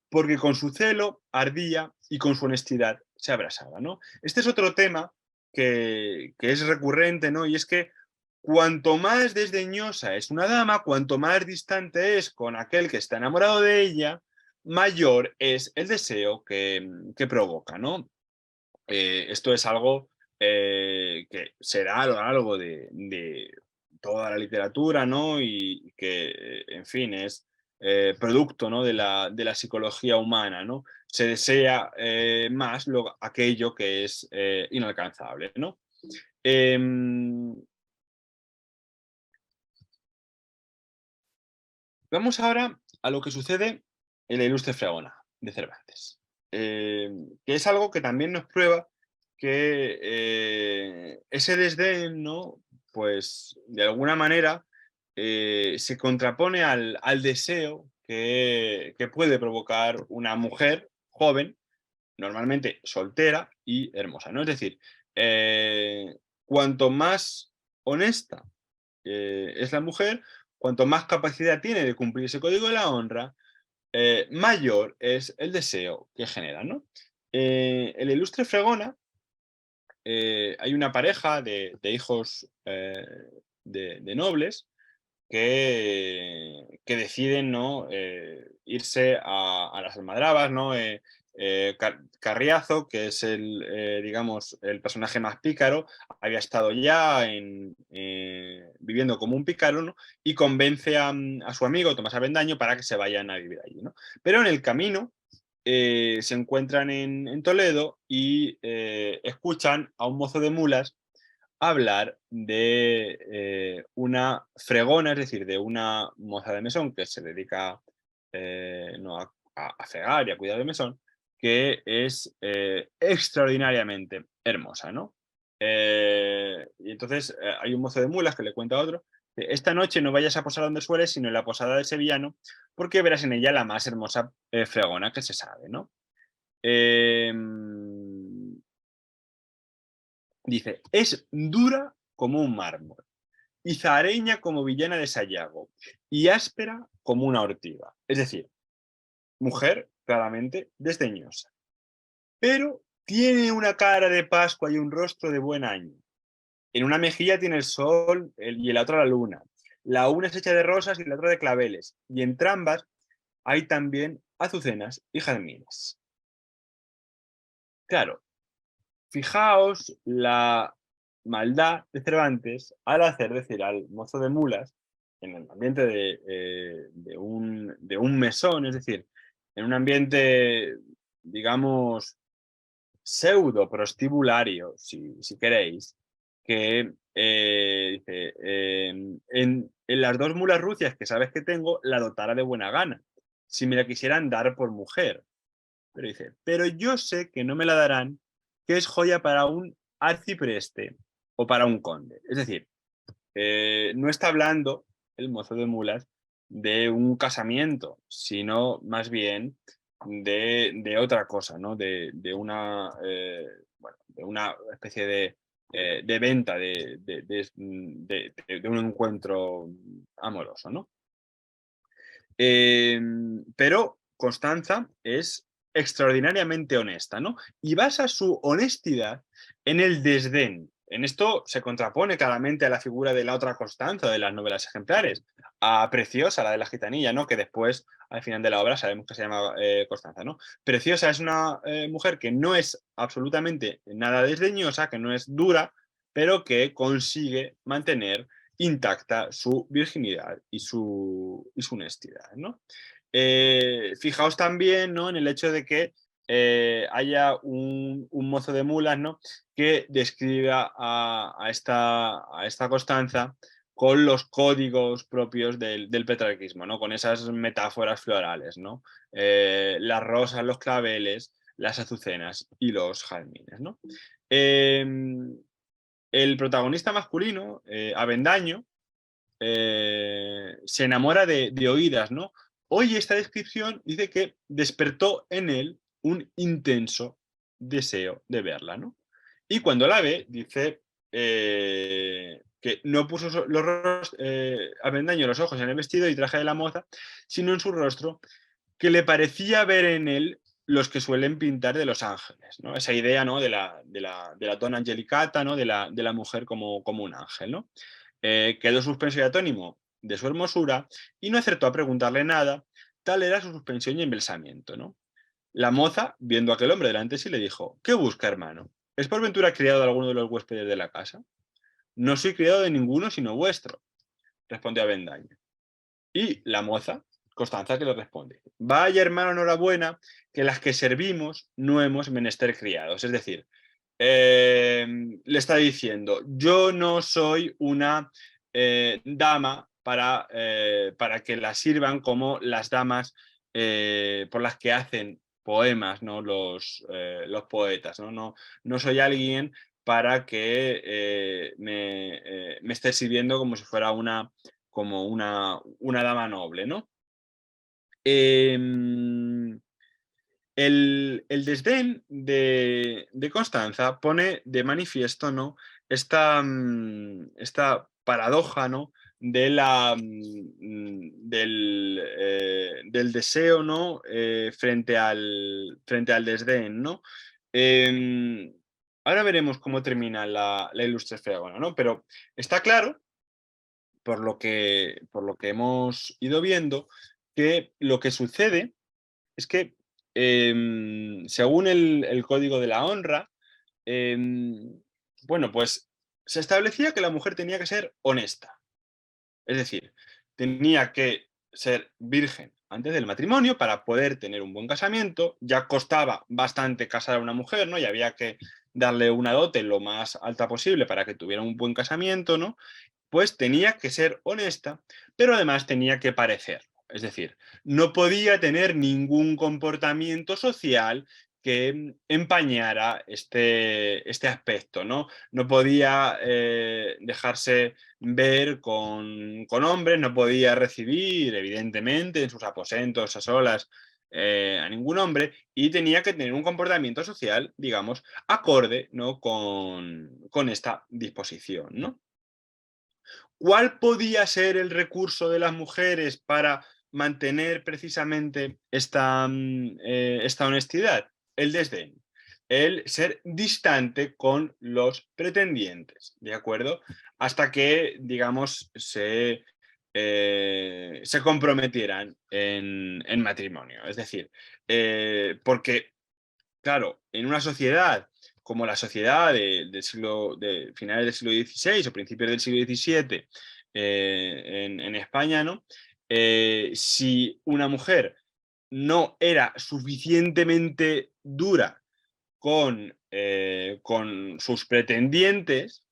Porque con su celo ardía y con su honestidad se abrasaba, ¿no? Este es otro tema que es recurrente, ¿no? Y es que cuanto más desdeñosa es una dama, cuanto más distante es con aquel que está enamorado de ella, mayor es el deseo que provoca, ¿no? Esto es algo que se da a lo largo de toda la literatura, ¿no? Y que, en fin, es producto, ¿no? de la psicología humana, ¿no? Se desea más aquello que es inalcanzable, ¿no? Em, Vamos ahora a lo que sucede en la Ilustre Fregona de Cervantes, que es algo que también nos prueba que ese desdén, ¿no? Pues de alguna manera se contrapone al deseo que puede provocar una mujer joven, normalmente soltera y hermosa, ¿no? Es decir, cuanto más honesta es la mujer, cuanto más capacidad tiene de cumplir ese código de la honra, mayor es el deseo que genera, ¿no? En la Ilustre Fregona hay una pareja de hijos de nobles que deciden, ¿no? Irse a las almadrabas, ¿no? Carriazo, que es digamos, el personaje más pícaro, había estado ya viviendo como un pícaro, ¿no? Y convence a su amigo Tomás Avendaño para que se vayan a vivir allí, ¿no? Pero en el camino se encuentran en Toledo y escuchan a un mozo de mulas hablar de una fregona, es decir, de una moza de mesón que se dedica no, a fregar y a cuidar de mesón, que es extraordinariamente hermosa, ¿no? Y entonces hay un mozo de mulas que le cuenta a otro, que esta noche no vayas a posar donde sueles, sino en la posada del sevillano, porque verás en ella la más hermosa fregona que se sabe, ¿no? Dice, es dura como un mármol, y zahareña como villana de Sayago, y áspera como una ortiga. Es decir, mujer claramente desdeñosa. Pero tiene una cara de Pascua y un rostro de buen año. En una mejilla tiene el sol y en la otra la luna. La una es hecha de rosas y la otra de claveles. Y entre ambas hay también azucenas y jazmines. Claro, fijaos la maldad de Cervantes al hacer decir al mozo de mulas, en el ambiente de un mesón, es decir, en un ambiente, digamos, pseudo prostibulario, si queréis, que dice, en las dos mulas rucias que sabes que tengo, la dotara de buena gana, si me la quisieran dar por mujer. Pero dice, pero yo sé que no me la darán, que es joya para un arcipreste o para un conde. Es decir, no está hablando el mozo de mulas de un casamiento, sino más bien de otra cosa, ¿no? Bueno, de una especie de venta, de un encuentro amoroso, ¿no? Pero Constanza es extraordinariamente honesta, ¿no? Y basa su honestidad en el desdén. En esto se contrapone claramente a la figura de la otra Constanza de las novelas ejemplares, a Preciosa, la de la gitanilla, ¿no? Que después, al final de la obra, sabemos que se llama Constanza, ¿no? Preciosa es una mujer que no es absolutamente nada desdeñosa, que no es dura, pero que consigue mantener intacta su virginidad y su honestidad, ¿no? Fijaos también, ¿no?, en el hecho de que haya un mozo de mulas, ¿no?, que describa a esta Constanza con los códigos propios del petrarquismo, ¿no?, con esas metáforas florales, ¿no? Las rosas, los claveles, las azucenas y los jazmines, ¿no? El protagonista masculino, Avendaño, se enamora de oídas, ¿no? Oye esta descripción, dice que despertó en él un intenso deseo de verla, ¿no? Y cuando la ve, dice que no puso Avendaño los ojos en el vestido y traje de la moza, sino en su rostro, que le parecía ver en él los que suelen pintar de los ángeles, ¿no? Esa idea, ¿no?, de la donna angelicata, ¿no?, de la mujer como un ángel, ¿no? Quedó suspenso y atónimo de su hermosura y no acertó a preguntarle nada, tal era su suspensión y embelesamiento, ¿no? La moza, viendo a aquel hombre delante de sí, le dijo: ¿qué busca, hermano? ¿Es por ventura criado de alguno de los huéspedes de la casa? No soy criado de ninguno sino vuestro, respondió Avendaño. Y la moza, Constanza, que le responde: vaya, hermano, enhorabuena, que las que servimos no hemos menester criados. Es decir, le está diciendo: yo no soy una dama para que la sirvan como las damas por las que hacen poemas, ¿no?, los poetas, ¿no? No soy alguien para que me esté sirviendo como si fuera una dama noble, ¿no? Em, el desdén de Constanza pone de manifiesto, ¿no?, esta paradoja, ¿no?, del deseo, ¿no?, frente al desdén, ¿no? Em, Ahora veremos cómo termina la ilustre Fregona, ¿no? Pero está claro, por lo que hemos ido viendo, que lo que sucede es que, según el Código de la Honra, bueno, pues se establecía que la mujer tenía que ser honesta. Es decir, tenía que ser virgen antes del matrimonio para poder tener un buen casamiento. Ya costaba bastante casar a una mujer, ¿no? Y había que darle una dote lo más alta posible para que tuviera un buen casamiento, ¿no? Pues tenía que ser honesta, pero además tenía que parecerlo. Es decir, no podía tener ningún comportamiento social que empañara este aspecto, ¿no? No podía dejarse ver con hombres, no podía recibir, evidentemente, en sus aposentos a solas a ningún hombre, y tenía que tener un comportamiento social, digamos, acorde, ¿no?, con esta disposición, ¿no? ¿Cuál podía ser el recurso de las mujeres para mantener precisamente esta honestidad? El desdén, el ser distante con los pretendientes, ¿de acuerdo? Hasta que, digamos, se comprometieran en matrimonio. Es decir, porque, claro, en una sociedad como la sociedad de finales del siglo XVI o principios del siglo XVII en España, ¿no? Si una mujer no era suficientemente dura con sus pretendientes,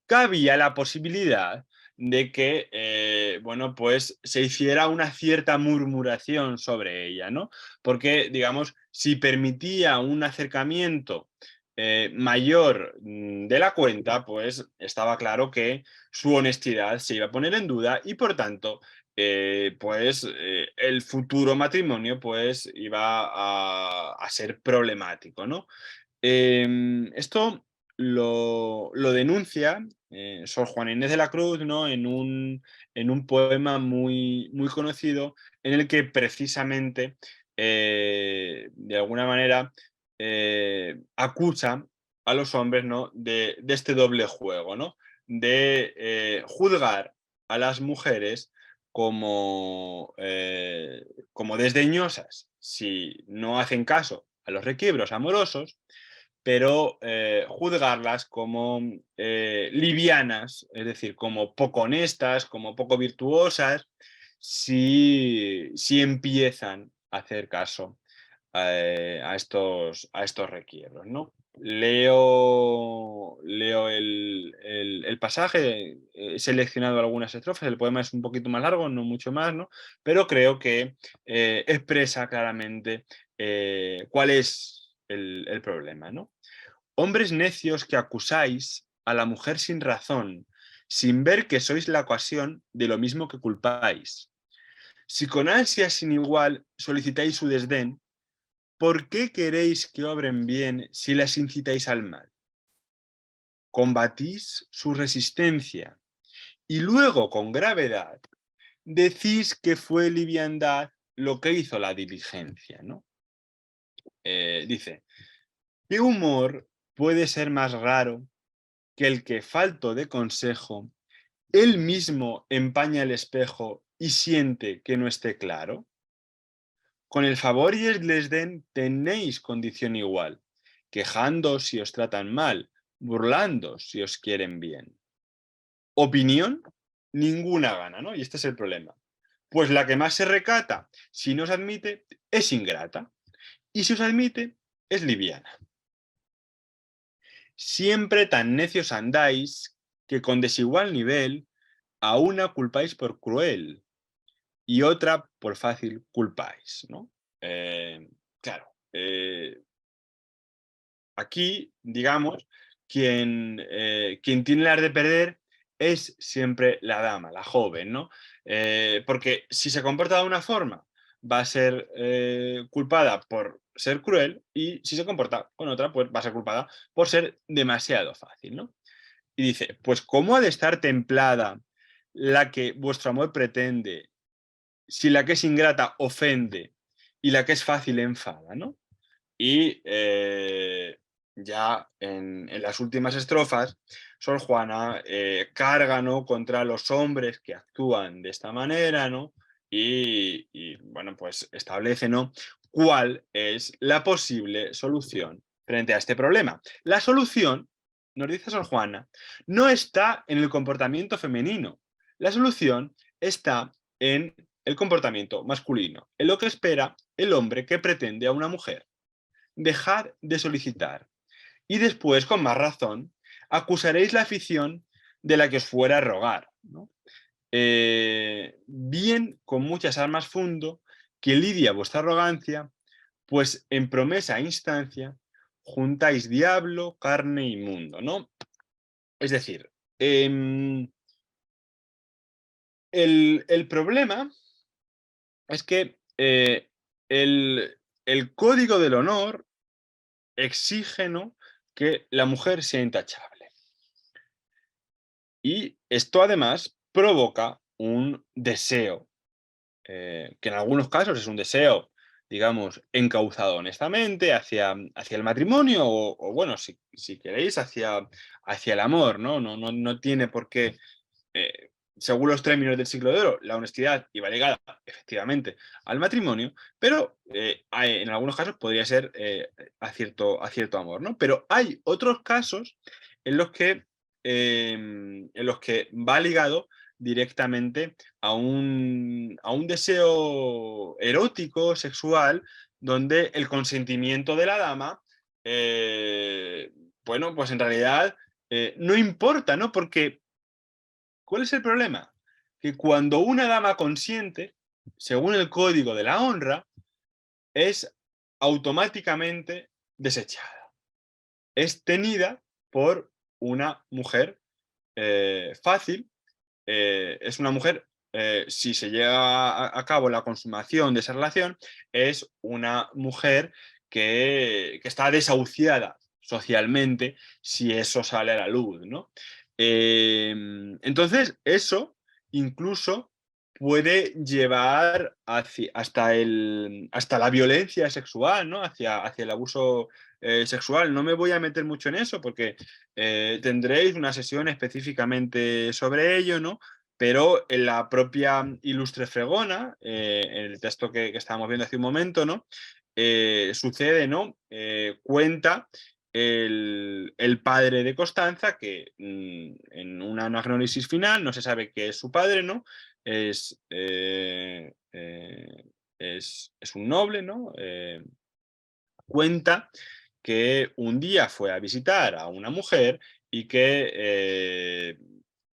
cabía la posibilidad de que, bueno, pues se hiciera una cierta murmuración sobre ella, ¿no? Porque, digamos, si permitía un acercamiento mayor de la cuenta, pues estaba claro que su honestidad se iba a poner en duda y, por tanto, el futuro matrimonio pues iba a ser problemático, ¿no? Esto lo denuncia Sor Juana Inés de la Cruz, ¿no? En un poema muy conocido en el que precisamente, de alguna manera, acusa a los hombres, ¿no? De este doble juego, ¿no? De juzgar a las mujeres como desdeñosas si no hacen caso a los requiebros amorosos, pero juzgarlas como livianas, es decir, como poco honestas, como poco virtuosas, si empiezan a hacer caso a estos requiebros, ¿no? Leo el pasaje, he seleccionado algunas estrofas, el poema es un poquito más largo, no mucho más, ¿no? Pero creo que expresa claramente cuál es el problema, ¿no? Hombres necios que acusáis a la mujer sin razón, sin ver que sois la ocasión de lo mismo que culpáis. Si con ansias sin igual solicitáis su desdén, ¿por qué queréis que obren bien si las incitáis al mal? Combatís su resistencia y luego con gravedad decís que fue liviandad lo que hizo la diligencia, ¿no? Dice, ¿qué humor puede ser más raro que el que, falto de consejo, él mismo empaña el espejo y siente que no esté claro? Con el favor y el desdén tenéis condición igual, quejando si os tratan mal, burlando si os quieren bien. Opinión, ninguna gana, ¿no? Y este es el problema. Pues la que más se recata, si no os admite, es ingrata. Y si os admite, es liviana. Siempre tan necios andáis que con desigual nivel a una culpáis por cruel y otra por fácil culpáis, ¿no? Claro, aquí, digamos, quien tiene las de perder es siempre la dama, la joven, ¿no? Porque si se comporta de una forma, va a ser culpada por ser cruel y si se comporta con otra, pues va a ser culpada por ser demasiado fácil, ¿no? Y dice, pues ¿cómo ha de estar templada la que vuestro amor pretende si la que es ingrata ofende y la que es fácil enfada, ¿no? Y ya en las últimas estrofas, Sor Juana carga, ¿no? Contra los hombres que actúan de esta manera, ¿no? Bueno, pues establece, ¿no? Cuál es la posible solución frente a este problema. La solución, nos dice Sor Juana, no está en el comportamiento femenino. La solución está en el comportamiento masculino, en lo que espera el hombre que pretende a una mujer. Dejad de solicitar. Y después, con más razón, acusaréis la afición de la que os fuera a rogar, ¿no? Bien con muchas armas fundo, que lidia vuestra arrogancia, pues en promesa e instancia juntáis diablo, carne y mundo, ¿no? Es decir, el problema es que el código del honor exige, ¿no? Que la mujer sea intachable. Y esto además provoca un deseo, que en algunos casos es un deseo, digamos, encauzado honestamente hacia el matrimonio o bueno, si queréis, hacia el amor, ¿no? No tiene por qué, según los términos del siglo de oro, la honestidad iba ligada efectivamente al matrimonio, pero en algunos casos podría ser a cierto amor, ¿no? Pero hay otros casos en los que va ligado directamente a un deseo erótico, sexual, donde el consentimiento de la dama, bueno, pues en realidad no importa, ¿no? Porque ¿cuál es el problema? Que cuando una dama consiente, según el código de la honra, es automáticamente desechada. Es tenida por una mujer fácil, es una mujer si se lleva a cabo la consumación de esa relación, es una mujer que está desahuciada socialmente si eso sale a la luz, ¿no? Entonces, eso incluso puede llevar hasta la violencia sexual, ¿no? Hacia el abuso sexual. No me voy a meter mucho en eso porque tendréis una sesión específicamente sobre ello, ¿no? Pero en la propia Ilustre Fregona, en el texto que estábamos viendo hace un momento, ¿no? Sucede, ¿no? Cuenta el padre de Constanza, que en una anagnórisis final no se sabe qué es su padre, ¿no? Es, es un noble, ¿no? Cuenta que un día fue a visitar a una mujer y que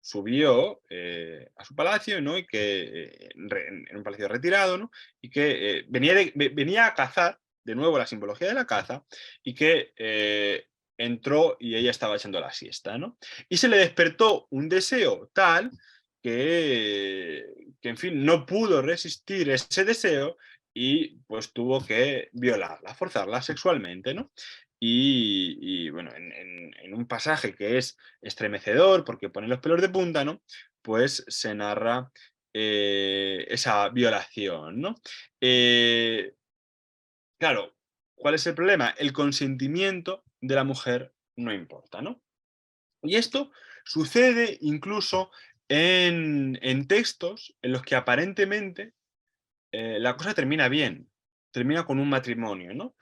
subió a su palacio, ¿no? Y que en un palacio retirado, ¿no? Y que venía a cazar, de nuevo la simbología de la caza, y que entró y ella estaba echando la siesta, ¿no? Y se le despertó un deseo tal que en fin, no pudo resistir ese deseo y pues tuvo que violarla, forzarla sexualmente, ¿no? Y bueno, en un pasaje que es estremecedor porque pone los pelos de punta, ¿no? Pues se narra esa violación, ¿no? Eh, claro, ¿cuál es el problema? El consentimiento de la mujer no importa, ¿no? Y esto sucede incluso en textos en los que aparentemente la cosa termina bien, termina con un matrimonio, ¿no?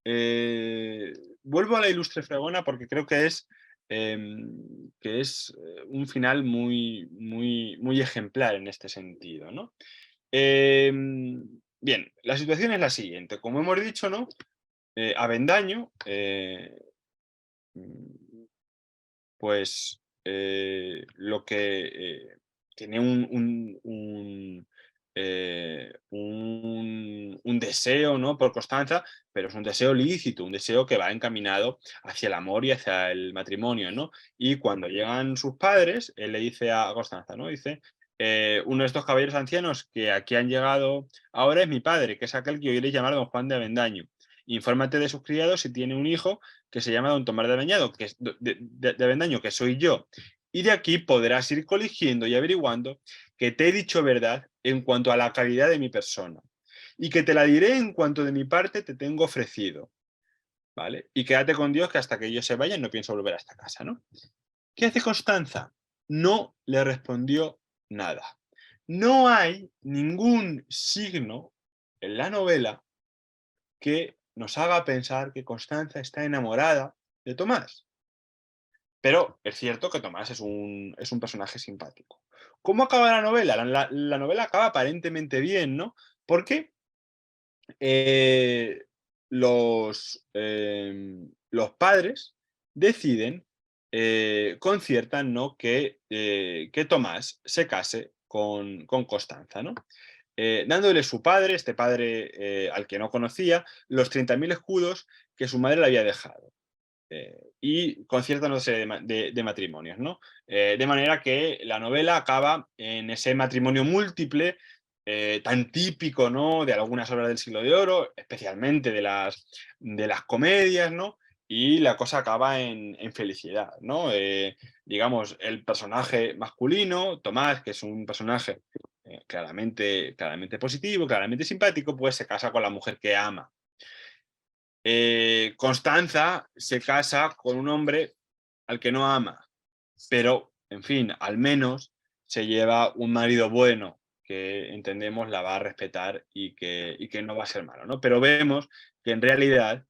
Eh, Vuelvo a la Ilustre Fregona porque creo que es un final muy ejemplar en este sentido, ¿no? Bien, la situación es la siguiente. Como hemos dicho, ¿no? Avendaño, mm, pues lo que tiene un deseo, ¿no? Por Constanza, pero es un deseo lícito, un deseo que va encaminado hacia el amor y hacia el matrimonio, ¿no? Y cuando llegan sus padres, él le dice a Constanza, ¿no? Dice, uno de estos caballeros ancianos que aquí han llegado ahora es mi padre, que es aquel que oiréis llamar don Juan de Avendaño. Infórmate de sus criados si tiene un hijo que se llama don Tomás de Avendaño, que es de Avendaño, que soy yo. Y de aquí podrás ir coligiendo y averiguando que te he dicho verdad en cuanto a la calidad de mi persona, y que te la diré en cuanto de mi parte te tengo ofrecido, ¿vale? Y quédate con Dios que hasta que ellos se vayan no pienso volver a esta casa, ¿no? ¿Qué hace Constanza? No le respondió nada. No hay ningún signo en la novela que nos haga pensar que Constanza está enamorada de Tomás. Pero es cierto que Tomás es un personaje simpático. ¿Cómo acaba la novela? La novela acaba aparentemente bien, ¿no? Porque eh, los padres deciden, conciertan, ¿no? Que Tomás se case con Constanza, ¿no? Dándole su padre, este padre al que no conocía, los 30.000 escudos que su madre le había dejado. Y conciertan una serie de matrimonios, ¿no? De manera que la novela acaba en ese matrimonio múltiple tan típico, ¿no? De algunas obras del Siglo de Oro, especialmente de las comedias, ¿no? Y la cosa acaba en felicidad, ¿no? Digamos, el personaje masculino, Tomás, que es un personaje claramente positivo, claramente simpático, pues se casa con la mujer que ama. Constanza se casa con un hombre al que no ama, pero, en fin, al menos se lleva un marido bueno que entendemos la va a respetar y que no va a ser malo, ¿no? Pero vemos que en realidad,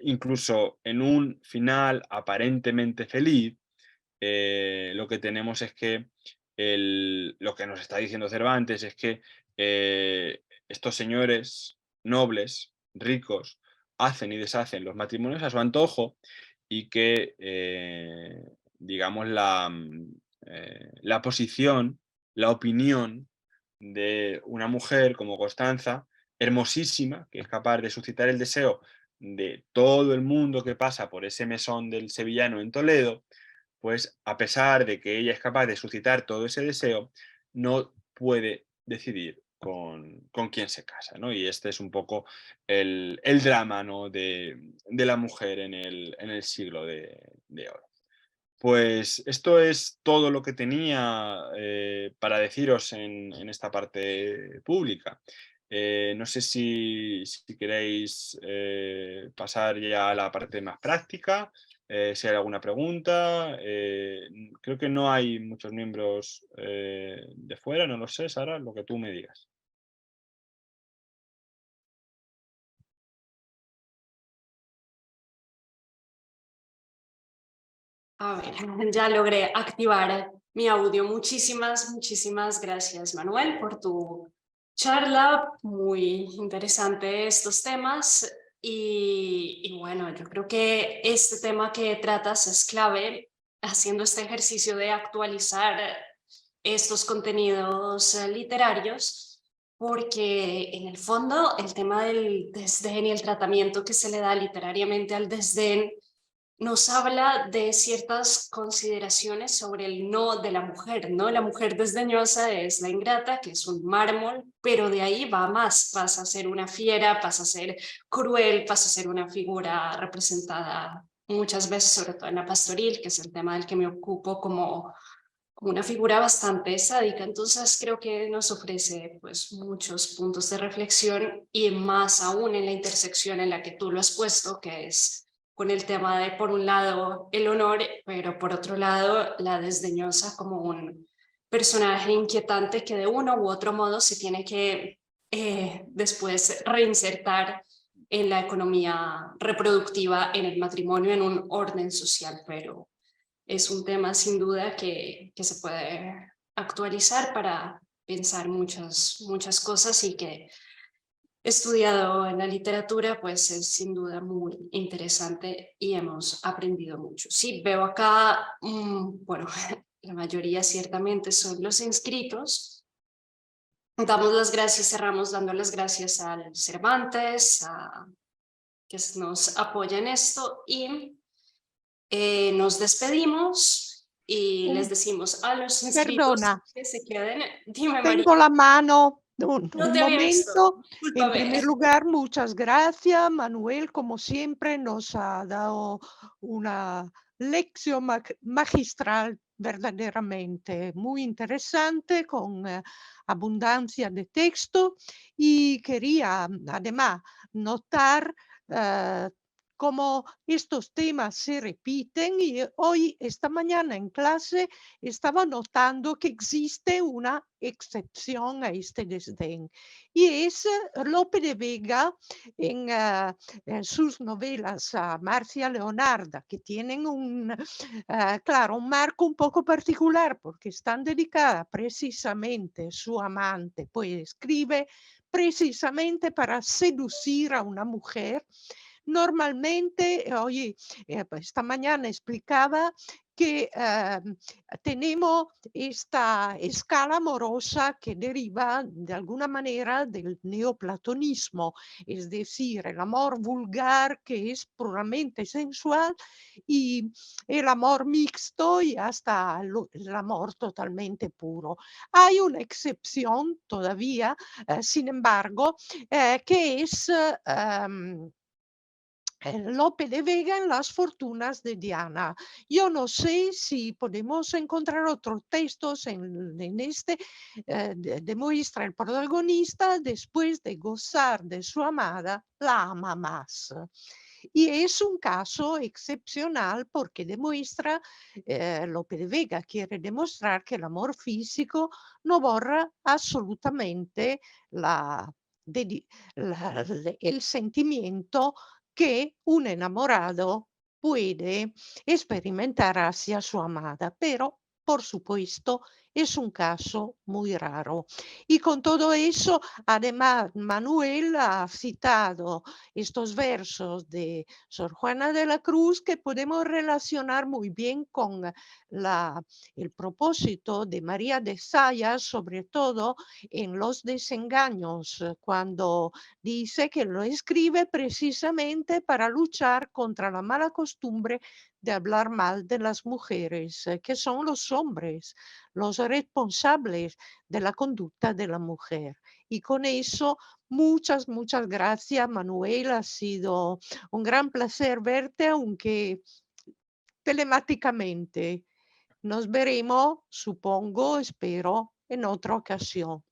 incluso en un final aparentemente feliz, lo que tenemos es que lo que nos está diciendo Cervantes es que estos señores nobles, ricos, hacen y deshacen los matrimonios a su antojo y que, digamos, la posición, la opinión de una mujer como Constanza, hermosísima, que es capaz de suscitar el deseo de todo el mundo que pasa por ese mesón del sevillano en Toledo, pues a pesar de que ella es capaz de suscitar todo ese deseo, no puede decidir con quién se casa, ¿no? Y este es un poco el drama, ¿no? de la mujer en el siglo de oro. Pues esto es todo lo que tenía para deciros en esta parte pública. No sé si queréis pasar ya a la parte más práctica, si hay alguna pregunta. Creo que no hay muchos miembros de fuera, no lo sé, Sara, lo que tú me digas. A ver, ya logré activar mi audio. Muchísimas gracias, Manuel, por tu charla. Muy interesante estos temas. Y bueno, yo creo que este tema que tratas es clave, haciendo este ejercicio de actualizar estos contenidos literarios, porque en el fondo el tema del desdén y el tratamiento que se le da literariamente al desdén nos habla de ciertas consideraciones sobre el no de la mujer, ¿no? La mujer desdeñosa es la ingrata, que es un mármol, pero de ahí va más, pasa a ser una fiera, pasa a ser cruel, pasa a ser una figura representada muchas veces, sobre todo en la pastoril, que es el tema del que me ocupo, como una figura bastante sádica. Entonces creo que nos ofrece pues muchos puntos de reflexión y más aún en la intersección en la que tú lo has puesto, que es con el tema de, por un lado, el honor, pero por otro lado, la desdeñosa como un personaje inquietante que de uno u otro modo se tiene que después reinsertar en la economía reproductiva, en el matrimonio, en un orden social, pero es un tema sin duda que se puede actualizar para pensar muchas cosas y que estudiado en la literatura, pues es sin duda muy interesante y hemos aprendido mucho. Sí, veo acá, bueno, la mayoría ciertamente son los inscritos. Damos las gracias, cerramos dando las gracias al Cervantes, que nos apoya en esto y nos despedimos y les Un- decimos a los inscritos Perdona, que se queden. Dime, María, tengo la mano. Un, no un te había visto. momento. En Discúlpame. primer lugar, muchas gracias. Manuel, como siempre, nos ha dado una lección magistral verdaderamente muy interesante, con abundancia de texto. Y quería además notar eh, cómo estos temas se repiten. Y hoy, esta mañana en clase, estaba notando que existe una excepción a este desdén, y es Lope de Vega en sus novelas a Marcia Leonarda, que tienen claro, un marco un poco particular porque están dedicadas precisamente a su amante, pues escribe precisamente para seducir a una mujer. Normalmente, hoy, esta mañana explicaba que tenemos esta escala amorosa que deriva de alguna manera del neoplatonismo, es decir, el amor vulgar que es puramente sensual, y el amor mixto y hasta el amor totalmente puro. Hay una excepción todavía, sin embargo, que es Lope de Vega en Las fortunas de Diana. Yo no sé si podemos encontrar otros textos en este, demuestra el protagonista, después de gozar de su amada, la ama más. Y es un caso excepcional porque demuestra, Lope de Vega quiere demostrar que el amor físico no borra absolutamente la, el sentimiento que un enamorado puede experimentar hacia su amada, pero por supuesto es un caso muy raro. Y con todo eso, además, Manuel ha citado estos versos de Sor Juana de la Cruz que podemos relacionar muy bien con el propósito de María de Sayas, sobre todo en Los desengaños, cuando dice que lo escribe precisamente para luchar contra la mala costumbre de hablar mal de las mujeres, que son los hombres los responsables de la conducta de la mujer. Y con eso, muchas gracias, Manuel. Ha sido un gran placer verte, aunque telemáticamente. Nos veremos, supongo, espero, en otra ocasión.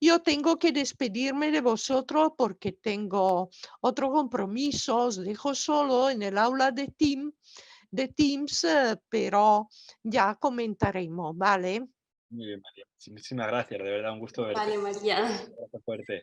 Yo tengo que despedirme de vosotros porque tengo otro compromiso. Os dejo solo en el aula de Teams, pero ya comentaremos, ¿vale? Muy bien, María. Muchísimas gracias, de verdad, un gusto verte. Vale, María. Un abrazo fuerte.